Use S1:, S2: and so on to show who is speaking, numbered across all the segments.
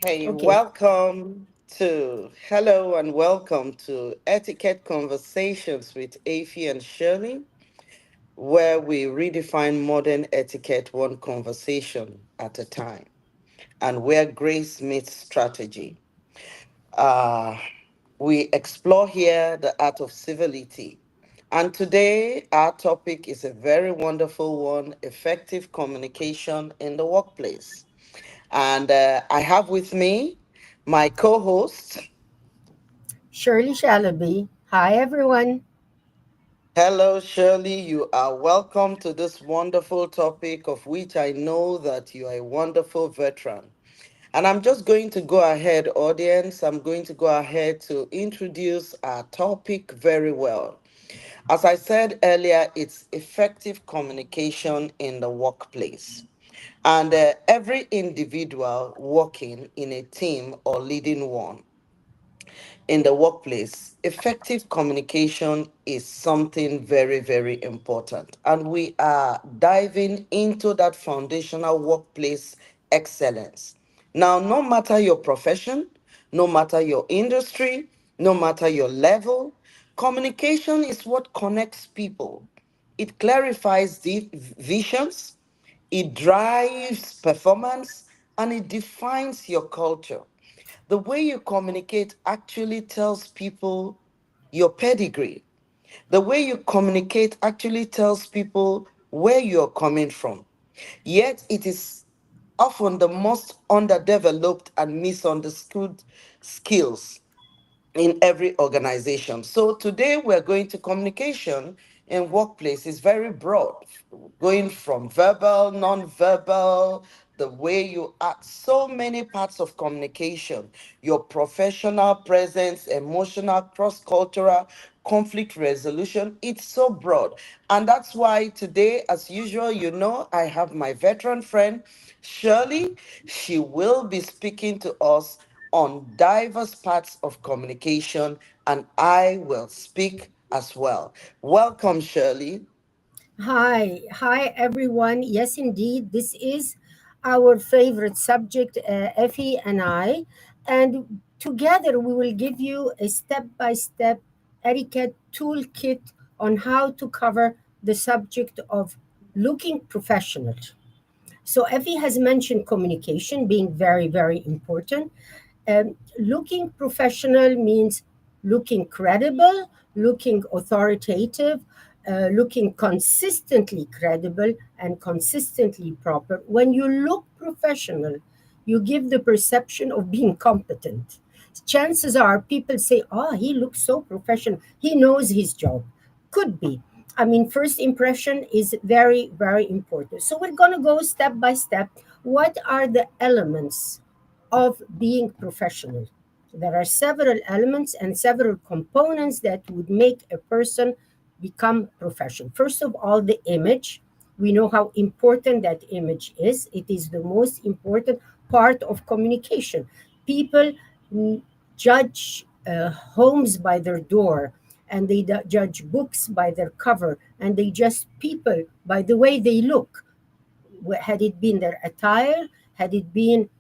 S1: Hey,
S2: Okay,
S1: hello and welcome to Etiquette Conversations with EFI and Shirley, where we redefine modern etiquette one conversation at a time, and where grace meets strategy. Uh, we explore here the art of civility. And today, our topic is a very wonderful one: effective communication in the workplace. And I have with me my co host.
S2: Shirley Shalaby. Hi, everyone.
S1: Hello, Shirley. You are welcome to this wonderful topic, of which I know that you are a wonderful veteran. And I'm just going to go ahead, audience. I'm going to go ahead to introduce our topic very well. As I said earlier, it's effective communication in the workplace. And every individual working in a team or leading one in the workplace, effective communication is something very, very important. And we are diving into that foundational workplace excellence. Now, no matter your profession, no matter your industry, no matter your level, communication is what connects people. It clarifies the visions, it drives performance, and it defines your culture. The way you communicate actually tells people your pedigree. The way you communicate actually tells people where you're coming from. Yet it is often the most underdeveloped and misunderstood skills in every organization. So today we're going to communication in workplace is very broad, going from verbal, non-verbal, the way you act, so many parts of communication, your professional presence, emotional, cross-cultural, conflict resolution, it's so broad. And that's why today, as usual, I have my veteran friend, Shirley. She will be speaking to us on diverse parts of communication, and I will speak as well. Welcome, Shirley.
S2: Hi, everyone. Yes, indeed, this is our favorite subject, Effie and I. And together we will give you a step by step etiquette toolkit on how to cover the subject of looking professional. So Effie has mentioned communication being very, very important. Looking professional means looking credible, looking authoritative, looking consistently credible and consistently proper. When you look professional, you give the perception of being competent. Chances are people say, oh, he looks so professional. He knows his job. Could be. I mean, first impression is very, very important. So we're going to go step by step. What are the elements of being professional? There are several elements and several components that would make a person become professional. First of all, the image. We know how important that image is. It is the most important part of communication. People judge homes by their door, and they judge books by their cover, and they judge people by the way they look. Had it been their attire, had it been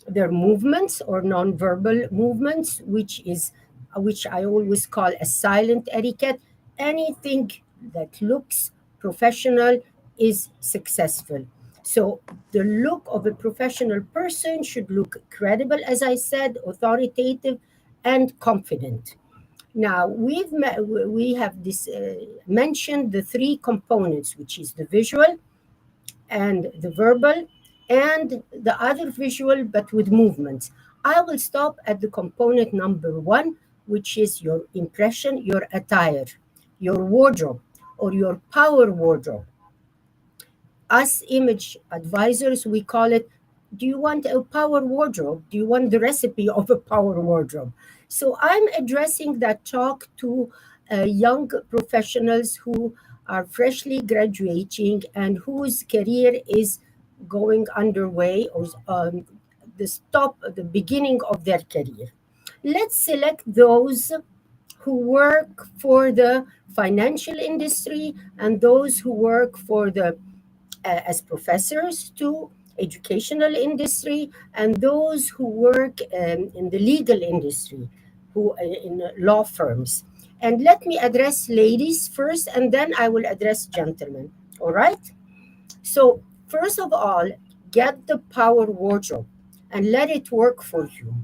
S2: their movements or non-verbal movements, which I always call a silent etiquette. Anything that looks professional is successful. So the look of a professional person should look credible, as I said, authoritative, and confident. Now we have mentioned the three components, which is the visual, and the verbal, and the other visual but with movements. I will stop at the component number one, which is your impression, your attire, your wardrobe, or your power wardrobe. Us image advisors, we call it, do you want a power wardrobe? Do you want the recipe of a power wardrobe? So I'm addressing that talk to young professionals who are freshly graduating and whose career is going underway, or the beginning of their career. Let's select those who work for the financial industry and those who work for the as professors to educational industry, and those who work in the legal industry, who in law firms. And let me address ladies first, and then I will address gentlemen. All right? So, first of all, get the power wardrobe and let it work for you.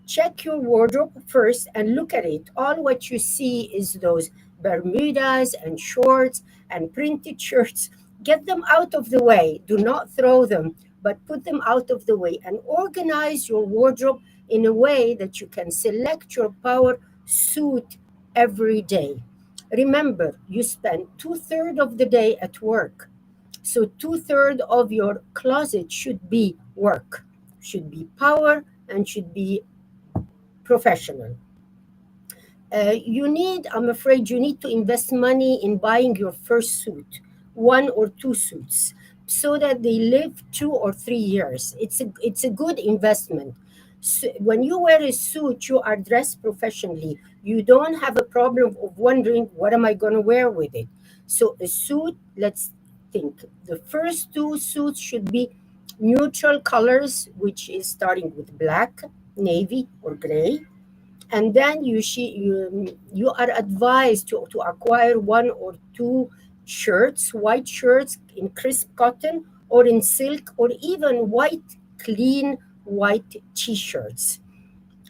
S2: Check your wardrobe first and look at it. All what you see is those Bermudas and shorts and printed shirts. Get them out of the way. Do not throw them, but put them out of the way and organize your wardrobe in a way that you can select your power suit every day. Remember, you spend two-thirds of the day at work. So two-thirds of your closet should be work, should be power, and should be professional. I'm afraid, you need to invest money in buying your first suit, one or two suits, so that they live 2 or 3 years. It's a good investment. So when you wear a suit, you are dressed professionally. You don't have a problem of wondering, what am I going to wear with it? So a suit, let's think. The first two suits should be neutral colors, which is starting with black, navy, or gray, and then you are advised to acquire one or two shirts, white shirts in crisp cotton or in silk, or even white, clean white t-shirts.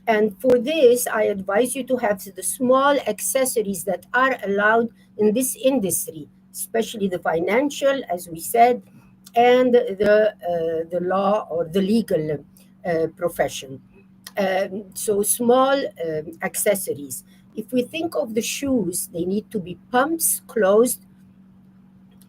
S2: And for this, I advise you to have the small accessories that are allowed in this industry, especially the financial, as we said, and the law or the legal profession. So small accessories. If we think of the shoes, they need to be pumps closed,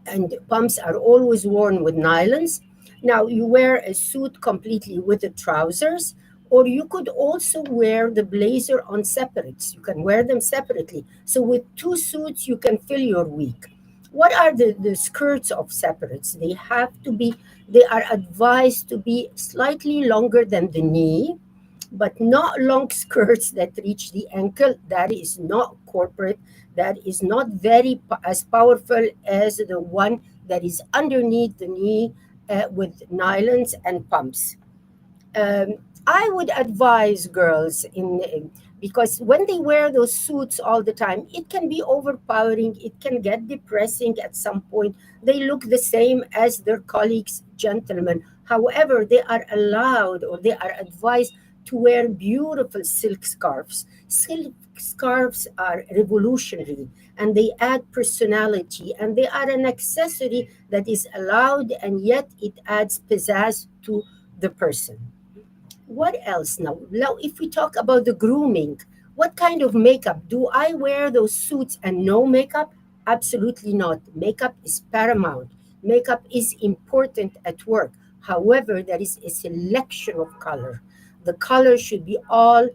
S2: and pumps are always worn with nylons. Now you wear a suit completely with the trousers, or you could also wear the blazer on separates. You can wear them separately. So with two suits, you can fill your week. What are the skirts of separates? They are advised to be slightly longer than the knee, but not long skirts that reach the ankle. That is not corporate. That is not as powerful as the one that is underneath the knee, with nylons and pumps. um, I would advise girls because when they wear those suits all the time, it can be overpowering. It can get depressing at some point. They look the same as their colleagues, gentlemen. However, they are allowed or they are advised to wear beautiful silk scarves. Silk scarves are revolutionary and they add personality, and they are an accessory that is allowed, and yet it adds pizzazz to the person. What else now? Now, if we talk about the grooming, what kind of makeup? Do I wear those suits and no makeup? Absolutely not. Makeup is paramount. Makeup is important at work. However, there is a selection of color. The color should be all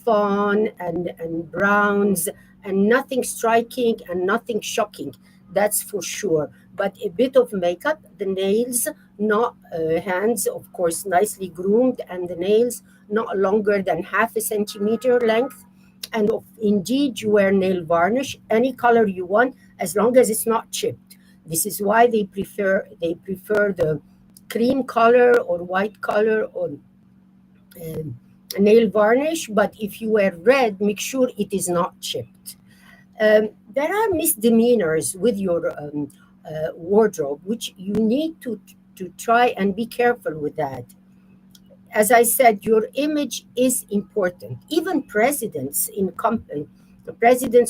S2: fawn and browns, and nothing striking and nothing shocking. That's for sure. But a bit of makeup, the nails, not hands, of course, nicely groomed, and the nails not longer than half a centimeter length. And indeed, you wear nail varnish, any color you want, as long as it's not chipped. This is why they prefer the cream color or white color or um, nail varnish. But if you wear red, make sure it is not chipped. There are misdemeanors with your wardrobe, which you need to try and be careful with that. As I said, your image is important. Even presidents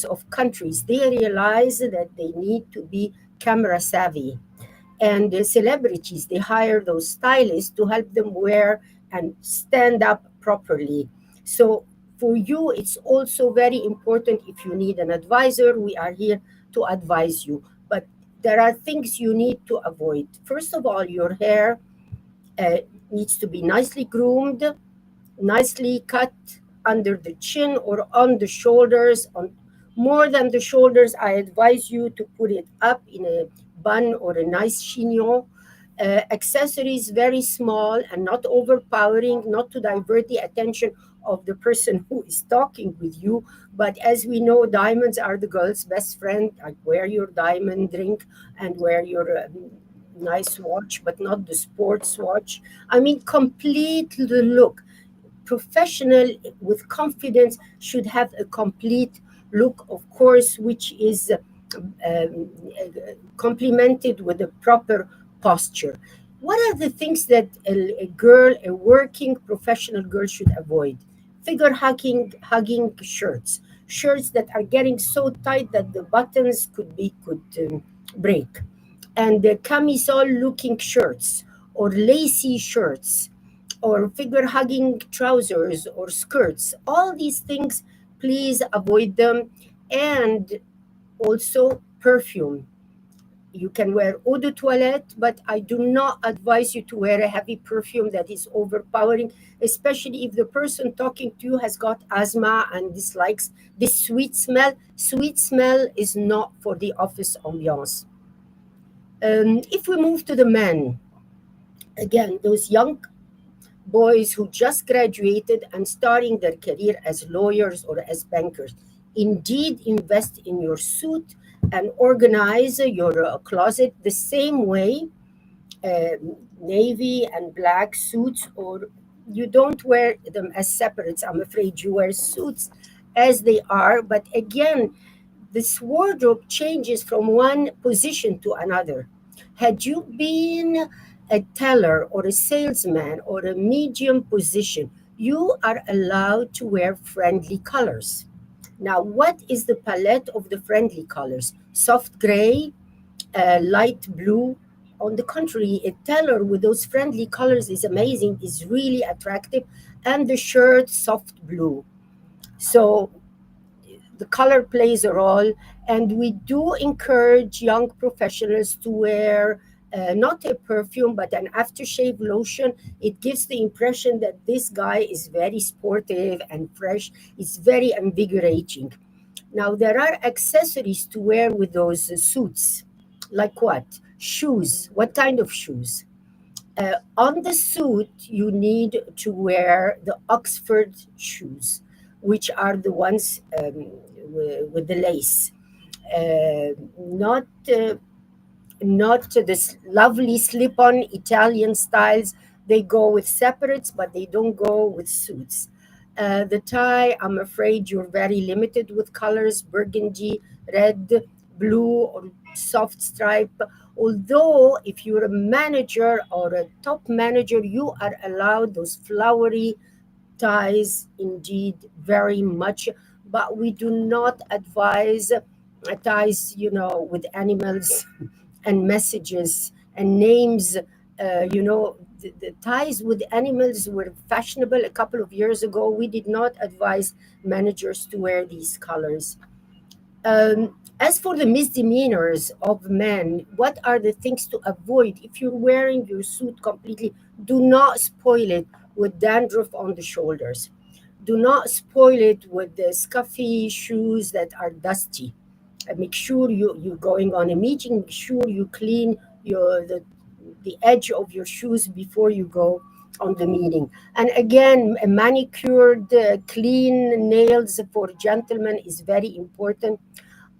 S2: of countries, they realize that they need to be camera savvy, and the celebrities, they hire those stylists to help them wear and stand up properly. So for you, it's also very important. If you need an advisor, we are here to advise you, but there are things you need to avoid. First of all, your hair uh, needs to be nicely groomed, nicely cut under the chin or on the shoulders. On more than the shoulders, I advise you to put it up in a bun or a nice chignon. Accessories very small and not overpowering, not to divert the attention of the person who is talking with you. But as we know, diamonds are the girl's best friend. Like, wear your diamond ring and wear your nice watch, but not the sports watch. I mean, complete the look. Professional with confidence should have a complete look, of course, which is complemented with a proper posture. What are the things that a girl, a working professional girl, should avoid? Figure hugging shirts, shirts that are getting so tight that the buttons could break, and the camisole looking shirts or lacy shirts or figure hugging trousers or skirts. All these things, please avoid them. And also perfume. You can wear eau de toilette, but I do not advise you to wear a heavy perfume that is overpowering, especially if the person talking to you has got asthma and dislikes this sweet smell. Sweet smell is not for the office ambiance. If we move to the men, again, those young boys who just graduated and starting their career as lawyers or as bankers, indeed invest in your suit and organize your closet the same way, navy and black suits, or you don't wear them as separates. I'm afraid you wear suits as they are, but again, this wardrobe changes from one position to another. Had you been a teller or a salesman or a medium position, you are allowed to wear friendly colors. Now, what is the palette of the friendly colors? Soft gray, light blue. On the contrary, a teller with those friendly colors is amazing, is really attractive, and the shirt soft blue. So the color plays a role, and we do encourage young professionals to wear not a perfume but an aftershave lotion. It gives the impression that this guy is very sportive and fresh. It's very invigorating. Now, there are accessories to wear with those suits. Like what? Shoes. What kind of shoes? On the suit, you need to wear the Oxford shoes, which are the ones with the lace. Not this lovely slip-on Italian styles. They go with separates, but they don't go with suits. The tie, I'm afraid you're very limited with colors: burgundy, red, blue, or soft stripe. Although, if you're a manager or a top manager, you are allowed those flowery ties, indeed, very much. But we do not advise ties, with animals and messages and names. The ties with animals were fashionable a couple of years ago. We did not advise managers to wear these colors. As for the misdemeanors of men, what are the things to avoid? If you're wearing your suit completely, do not spoil it with dandruff on the shoulders. Do not spoil it with the scuffy shoes that are dusty. Make sure you're going on a meeting. Make sure you clean the edge of your shoes before you go on the meeting. And again, a manicured, clean nails for gentlemen is very important.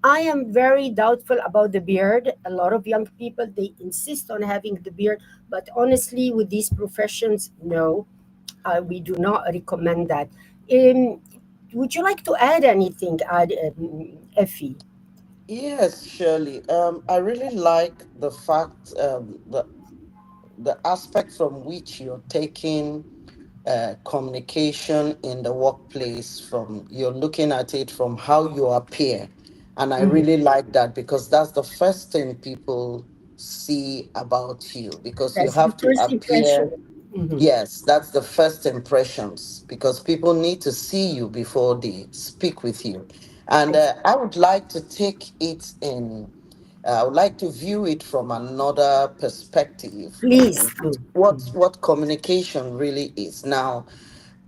S2: I am very doubtful about the beard. A lot of young people, they insist on having the beard, but honestly, with these professions, no, we do not recommend that. Um, would you like to add anything, Effie?
S1: Yes, Shirley. I really like the fact, the aspect from which you're taking communication in the workplace, from you're looking at it from how you appear. And I
S2: Mhm.
S1: really like that because that's the first thing people see about you, because you
S2: That's the
S1: have to
S2: first impression.
S1: appear.
S2: Mhm.
S1: Yes, that's the first impressions, because people need to see you before they speak with you. And I would like to take it in, I would like to view it from another perspective,
S2: Please do.
S1: what communication really is. Now,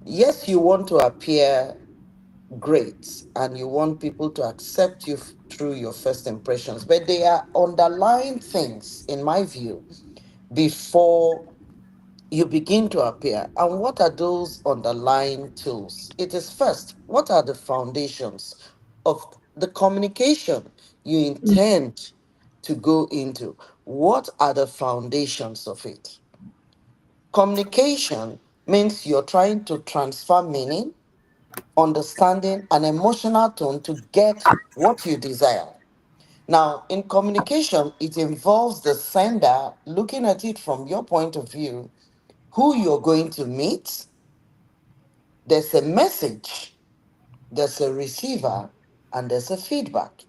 S1: yes, you want to appear great and you want people to accept you through your first impressions, but there are underlying things, in my view, before you begin to appear. And what are those underlying tools? It is first, what are the foundations of the communication you intend to go into? What are the foundations of it? Communication means you're trying to transfer meaning, understanding, and emotional tone to get what you desire. Now, in communication, it involves the sender looking at it from your point of view, who you're going to meet. There's a message, there's a receiver, and there's a feedback.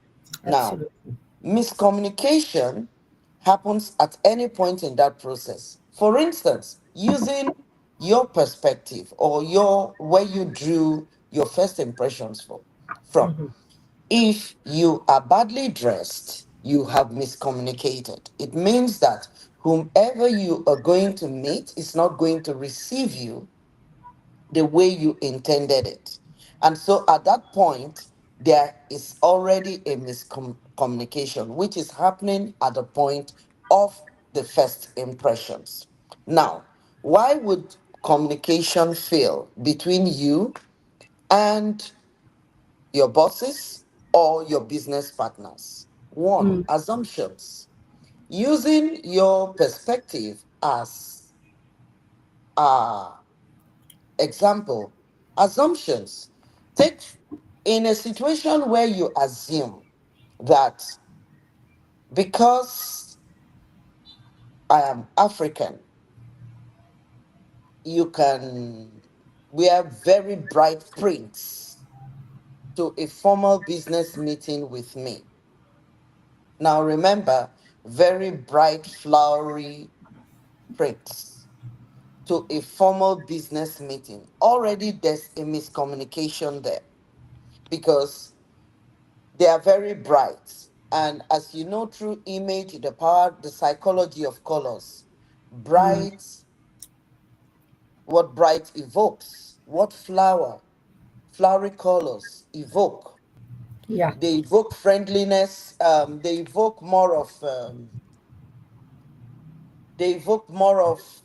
S1: Now,
S2: Absolutely.
S1: miscommunication happens at any point in that process. For instance, using your perspective or your where you drew your first impressions from. If you are badly dressed, you have miscommunicated. It means that whomever you are going to meet is not going to receive you the way you intended it. And so at that point, there is already a miscommunication, which is happening at the point of the first impressions. Now, why would communication fail between you and your bosses or your business partners? One,
S2: Mm,
S1: assumptions. Using your perspective as a example, assumptions. Take in a situation where you assume that because I am African, you can wear very bright prints to a formal business meeting with me. Now remember, very bright, flowery prints to a formal business meeting. Already there's a miscommunication there because they are very bright. And as you know, through image, the power, the psychology of colors,
S2: mm,
S1: bright, what bright evokes, what flowery colors evoke.
S2: yeah.
S1: They evoke friendliness. They evoke more of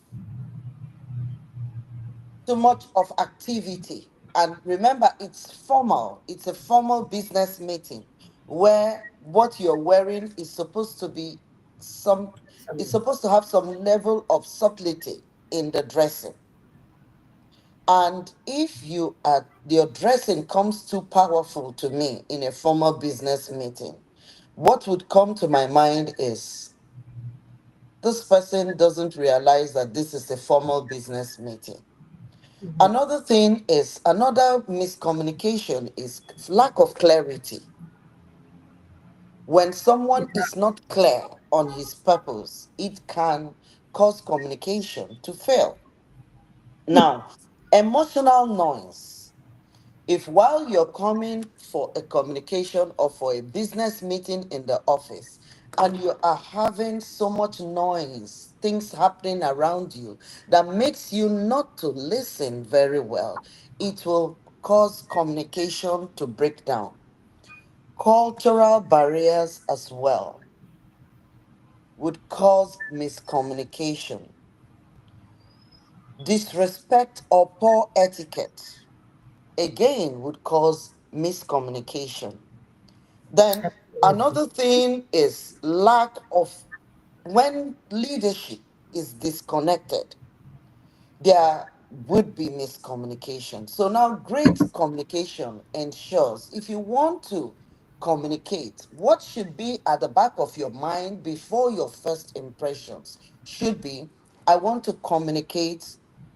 S1: too much of activity. And remember, it's formal. It's a formal business meeting where what you're wearing is supposed to be some, it's
S2: Some,
S1: supposed to have some level of subtlety in the dressing. And if your dressing comes too powerful to me in a formal business meeting, what would come to my mind is this person doesn't realize that this is a formal business meeting. Another miscommunication is lack of clarity. When someone is not clear on his purpose, it can cause communication to fail. Now, emotional noise. If while you're coming for a communication or for a business meeting in the office and you are having so much noise, things happening around you that makes you not to listen very well, it will cause communication to break down. Cultural barriers as well would cause miscommunication. Disrespect or poor etiquette again would cause miscommunication. Then
S2: absolutely.
S1: another thing is lack of, when leadership is disconnected, there would be miscommunication. So now great communication ensures if you want to communicate, what should be at the back of your mind before your first impressions should be, I want to communicate,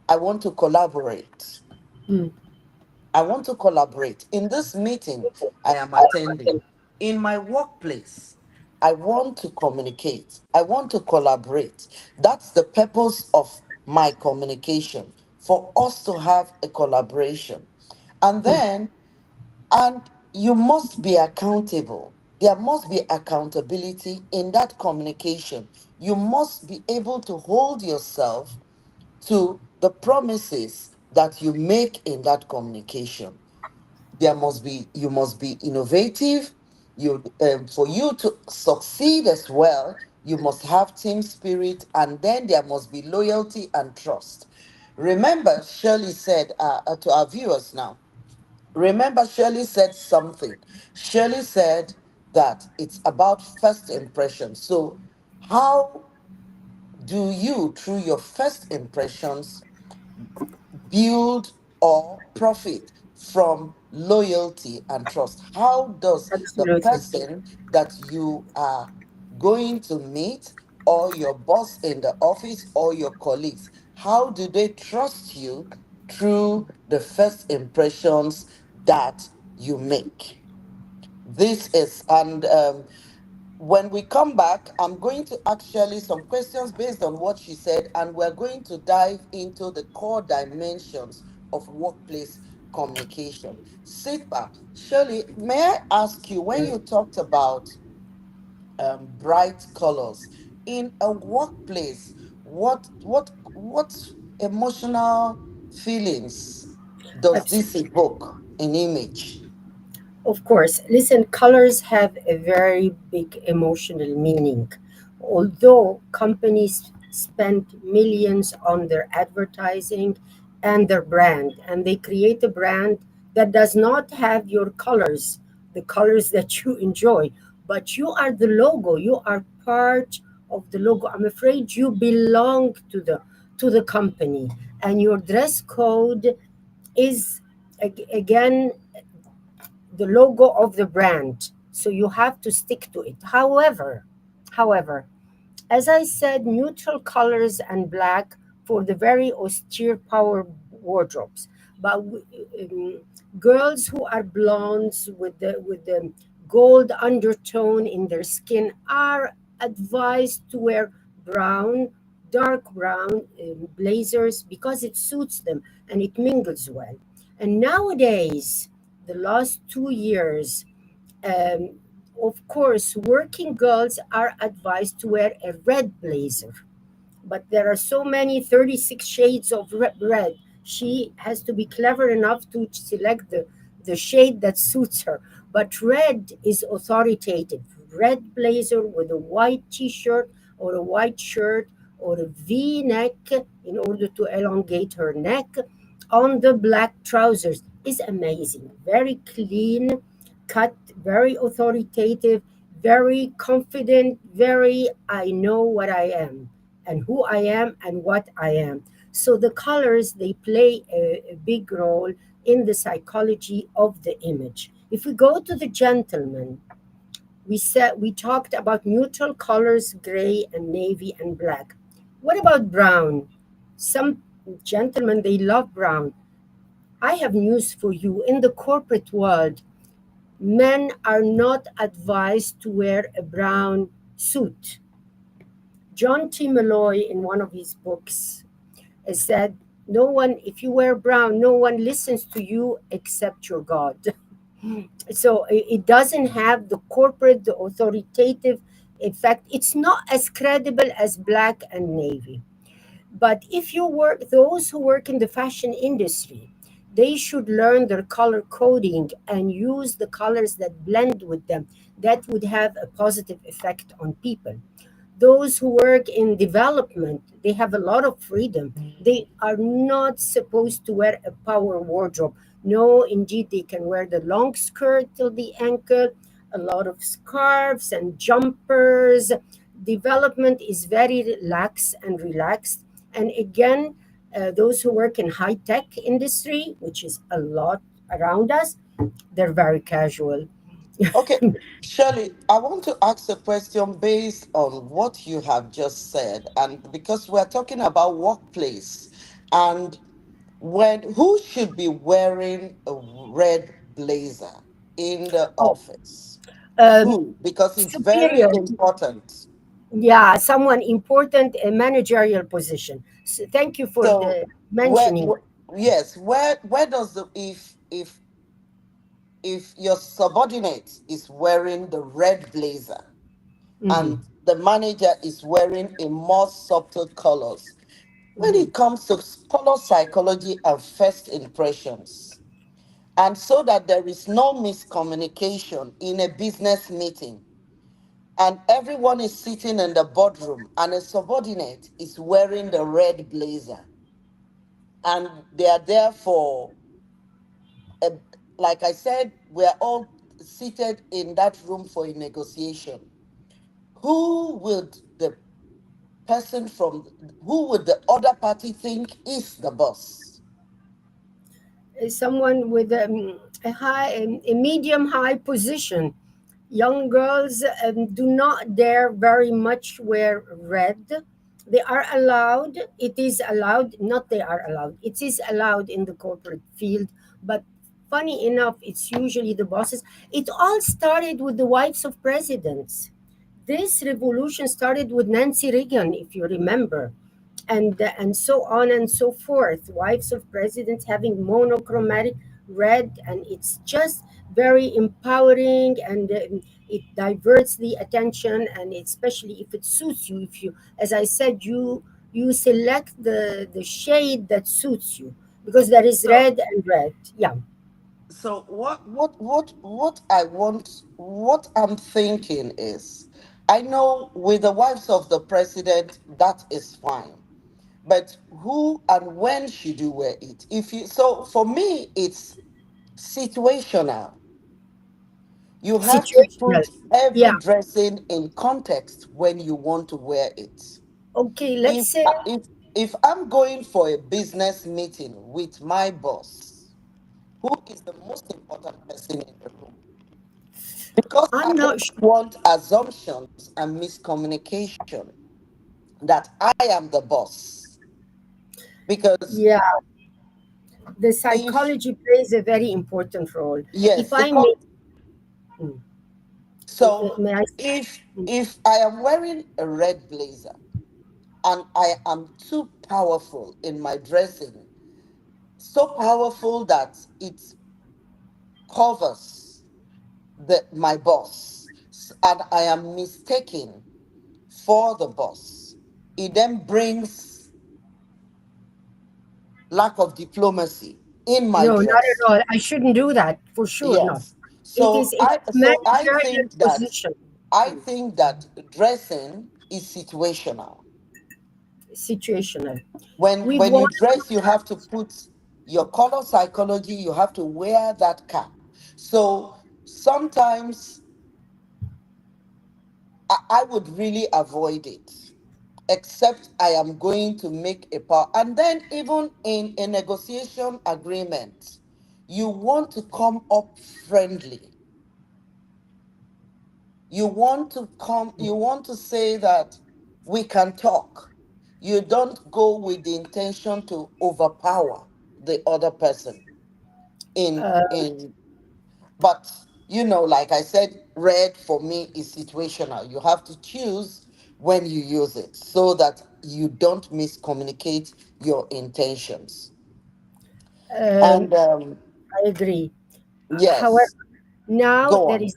S1: I want to collaborate.
S2: Mm,
S1: I want to collaborate. In this meeting I am attending, in my workplace, I want to communicate. I want to collaborate. That's the purpose of my communication, for us to have a collaboration. And
S2: mm,
S1: then, and you must be accountable. There must be accountability in that communication. You must be able to hold yourself to the promises that you make in that communication. You must be innovative. For you to succeed as well, you must have team spirit, and then there must be loyalty and trust. Remember, Shirley said to our viewers now, remember, Shirley said something. Shirley said that it's about first impression. So How do you, through your first impressions, build or profit from loyalty and trust? How does the
S2: Absolutely.
S1: person that you are going to meet, or your boss in the office, or your colleagues, how do they trust you through the first impressions that you make? This is, and when we come back, I'm going to ask Shirley some questions based on what she said, and we're going to dive into the core dimensions of workplace communication. Sit back. Shirley, may I ask you, when you talked about bright colors in a workplace, what emotional feelings does this
S2: Absolutely.
S1: evoke in image?
S2: Of course, listen, colors have a very big emotional meaning. Although companies spend millions on their advertising and their brand, and they create a brand that does not have your colors, the colors that you enjoy, but you are the logo, you are part of the logo. I'm afraid you belong to the company, and your dress code is again the logo of the brand. So you have to stick to it. However, as I said, neutral colors and black for the very austere power wardrobes. But girls who are blondes with the gold undertone in their skin are advised to wear brown, dark brown blazers because it suits them and it mingles well. And nowadays, the last 2 years, um, of course, working girls are advised to wear a red blazer, but there are so many 36 shades of red. She has to be clever enough to select the shade that suits her. But red is authoritative. Red blazer with a white t-shirt or a white shirt or a v-neck in order to elongate her neck on the black trousers is amazing. Very clean cut, very authoritative, very confident, very I know what I am and who I am and what I am. So the colors they play a big role in the psychology of the image. If we go to the gentleman, we talked about neutral colors, gray and navy and black. What about brown? Some gentlemen they love brown. I have news for you. In the corporate world, men are not advised to wear a brown suit. John T. Malloy, in one of his books, has said, no one, if you wear brown, no one listens to you except your God. So it doesn't have the corporate, the authoritative effect. It's not as credible as black and navy. But if you work, those who work in the fashion industry, they should learn their color coding and use the colors that blend with them. That would have a positive effect on people. Those who work in development, they have a lot of freedom. They are not supposed to wear a power wardrobe. No, indeed, they can wear the long skirt till the ankle, a lot of scarves and jumpers. Development is very lax and relaxed. And again, those who work in high tech industry, which is a lot around us, they're very casual.
S1: Okay, Shirley, I want to ask a question based on what you have just said, and because we're talking about workplace, and when who should be wearing a red blazer in the
S2: Oh,
S1: office?
S2: um,
S1: Who? Because it's very
S2: superior.
S1: important.
S2: Yeah, someone important, a managerial position. So thank you for
S1: So,
S2: the
S1: where,
S2: mentioning.
S1: yes, where does the if your subordinate is wearing the red blazer
S2: Mhm,
S1: and the manager is wearing a more subtle colors. When
S2: mhm.
S1: it comes to color psychology and first impressions, and so that there is no miscommunication in a business meeting, and everyone is sitting in the boardroom, and a subordinate is wearing the red blazer, and they are there for, a, like I said, we are all seated in that room for a negotiation. Who would the person from who would the other party think is the boss?
S2: Someone with a medium high position. Young girls do not dare very much wear red. They are allowed, it is allowed, not they are allowed, it is allowed in the corporate field, but funny enough, it's usually the bosses. It all started with the wives of presidents. This revolution started with Nancy Reagan, if you remember, and so on and so forth. Wives of presidents having monochromatic red, and it's just very empowering, and it diverts the attention, and especially if it suits you. If you, as I said, you select the shade that suits you, because there is
S1: So,
S2: red and red. Yeah,
S1: what I'm thinking is, I know with the wives of the president, that is fine. But who and when should you wear it? If you so for me, it's situational. You have to
S2: situational.
S1: put every
S2: Yeah.
S1: dressing in context when you want to wear it.
S2: Okay, let's
S1: If
S2: say.
S1: if I'm going for a business meeting with my boss, who is the most important person in the room? Because I
S2: I'm not
S1: don't
S2: sure.
S1: want assumptions and miscommunication that I am the boss. Because
S2: Yeah, the
S1: if
S2: psychology plays a very important role. If
S1: yes,
S2: I
S1: because
S2: may, mm,
S1: so
S2: may I?
S1: if I am wearing a red blazer and I am too powerful in my dressing, so powerful that it covers my boss, and I am mistaken for the boss, it then brings lack of diplomacy in my
S2: No, not at
S1: dress.
S2: all. I shouldn't do that for sure. No,
S1: Yes.
S2: it's
S1: I
S2: managerial
S1: think that
S2: position.
S1: I
S2: Mm,
S1: think that dressing is situational.
S2: situational.
S1: When
S2: We
S1: when you
S2: want.
S1: dress, you have to put your color psychology, you have to wear that cap. So sometimes I would really avoid it, except I am going to make a part. And then even in a negotiation agreement, you want to come up friendly. You want to say that we can talk. You don't go with the intention to overpower the other person
S2: Uh,
S1: in but like I said, red for me is situational. You have to choose when you use it so that you don't miscommunicate your intentions.
S2: um,
S1: And
S2: I agree. However,
S1: yes,
S2: now
S1: go
S2: there
S1: on.
S2: is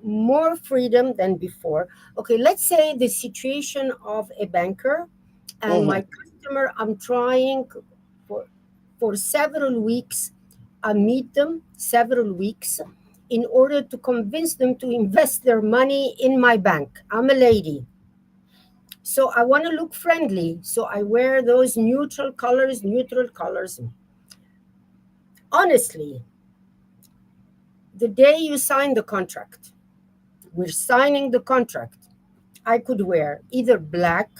S2: more freedom than before. Okay, let's say the situation of a banker and
S1: Mm-hmm,
S2: my customer. I'm trying for several weeks. I meet them several weeks in order to convince them to invest their money in my bank. I'm a lady, so I want to look friendly. So I wear those neutral colors. Neutral colors. Honestly, the day you sign the contract, we're signing the contract. I could wear either black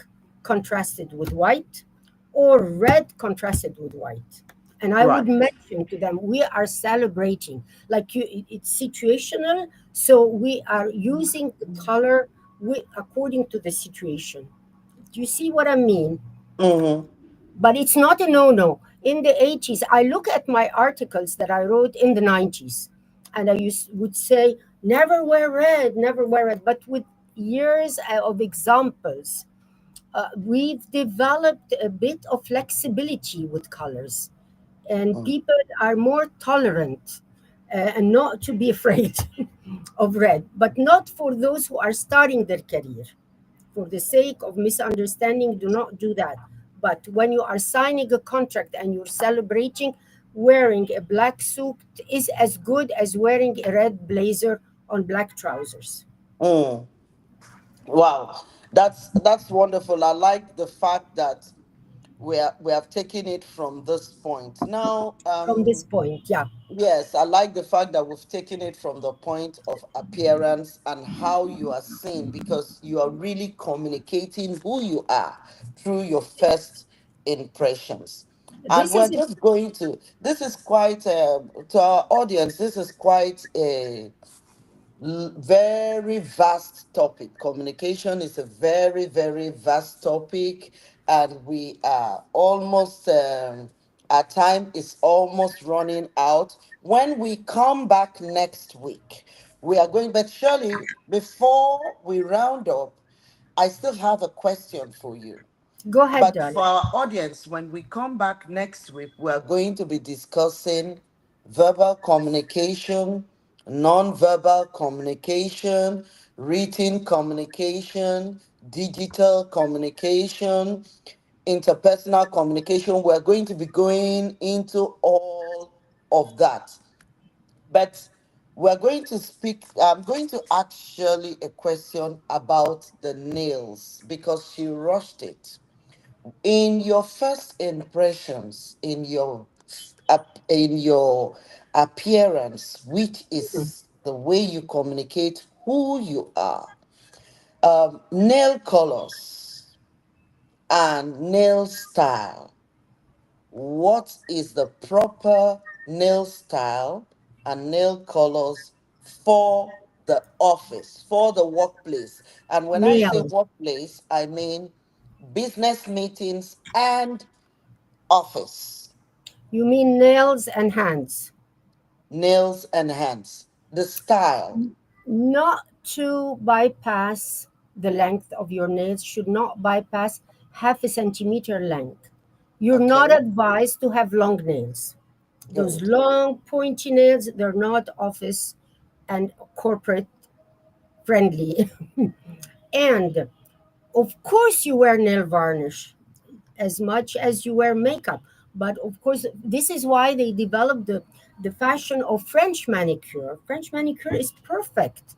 S2: contrasted with white or red contrasted with white. And I would
S1: right.
S2: mention to them, we are celebrating. Like it's situational. So we are using the color according to the situation. Do you see what I mean?
S1: Mm-hmm,
S2: But it's not a no-no. In the 80s, I look at my articles that I wrote in the 90s, and would say, never wear red, never wear red. But with years of examples, we've developed a bit of flexibility with colors, and people are more tolerant and not to be afraid of red, but not for those who are starting their career. For the sake of misunderstanding, do not do that. But when you are signing a contract and you're celebrating, wearing a black suit is as good as wearing a red blazer on black trousers.
S1: mm. Wow, that's wonderful. I like the fact that we have taken it from this point. Now,
S2: From this point. Yeah.
S1: yes, I like the fact that we've taken it from the point of appearance and how you are seen, because you are really communicating who you are through your first impressions. And
S2: This
S1: we're
S2: is
S1: just going to, this is quite, to our audience, this is quite a very vast topic. Communication is a very, very vast topic, and we are almost, our time is almost running out. When we come back next week, we are going, but surely before we round up, I still have a question for you.
S2: Go ahead,
S1: But for
S2: darling.
S1: our audience, when we come back next week, we're going to be discussing verbal communication, non-verbal communication, written communication, digital communication, interpersonal communication. We're going to be going into all of that. But we're going to speak, I'm going to ask Shirley a question about the nails because she rushed it. In your first impressions, in your appearance, which is the way you communicate who you are, nail colors and nail style, what is the proper nail style and nail colors for the office, for the workplace? And when I say
S2: Nails.
S1: workplace, I mean business meetings and office.
S2: You mean nails and hands.
S1: Nails and hands. The style.
S2: Not to bypass the length of your nails, should not bypass half a centimeter length. You're not
S1: Okay,
S2: advised to have long nails. Those
S1: good.
S2: long pointy nails, they're not office and corporate friendly. And of course, you wear nail varnish as much as you wear makeup. But of course, this is why they developed the fashion of French manicure. French manicure is perfect,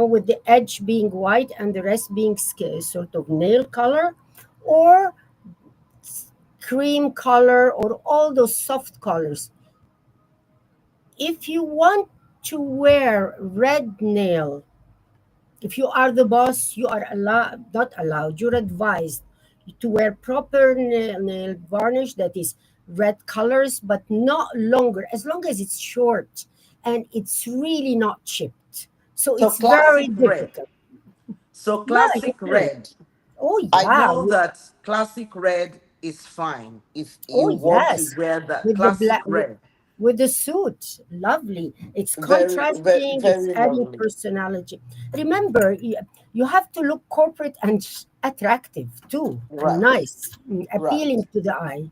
S2: with the edge being white and the rest being sort of nail color or cream color or all those soft colors. If you want to wear red nail, if you are the boss, you are not allowed, you're advised to wear proper nail varnish that is red colors, but not longer, as long as it's short and it's really not chipped. So
S1: So
S2: it's very
S1: classic red.
S2: difficult.
S1: So
S2: Yeah, you
S1: classic
S2: can.
S1: red.
S2: Oh,
S1: I
S2: yeah.
S1: know that classic red is fine if
S2: Oh,
S1: you want to
S2: yes.
S1: wear that
S2: With the
S1: classic
S2: black,
S1: red.
S2: with the suit, lovely. It's
S1: Very, very,
S2: contrasting. It's
S1: very
S2: adding
S1: lovely.
S2: personality. Remember, you have to look corporate and attractive too, and
S1: Right,
S2: nice,
S1: right,
S2: appealing to the eye.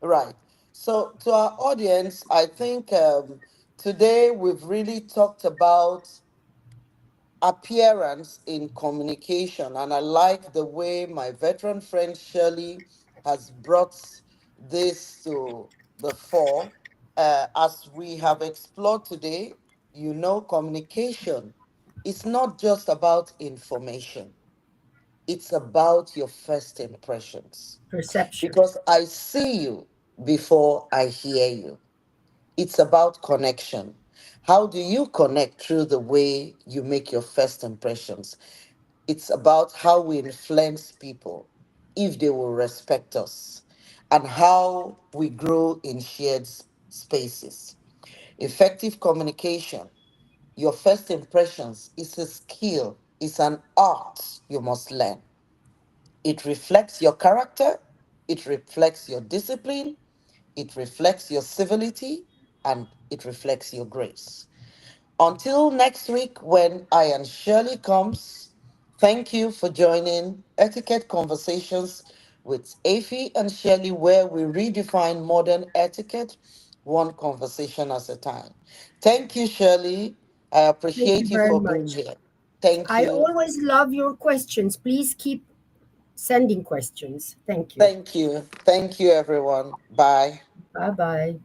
S1: right. So to our audience, I think today we've really talked about appearance in communication. And I like the way my veteran friend Shirley has brought this to the fore. As we have explored today, communication is not just about information, it's about your first impressions.
S2: Perception.
S1: Because I see you before I hear you. It's about connection. How do you connect through the way you make your first impressions? It's about how we influence people if they will respect us and how we grow in shared spaces. Effective communication, your first impressions is a skill, it's an art you must learn. It reflects your character, it reflects your discipline, it reflects your civility, and it reflects your grace. Until next week, when I and Shirley comes, thank you for joining Etiquette Conversations with Afi and Shirley, where we redefine modern etiquette one conversation at a time. Thank you, Shirley. I
S2: Thank you
S1: appreciate you
S2: very
S1: for being
S2: much.
S1: here. Thank
S2: I
S1: you.
S2: always love your questions. Please keep sending questions. Thank you.
S1: Thank you. Thank you, everyone. Bye.
S2: Bye bye.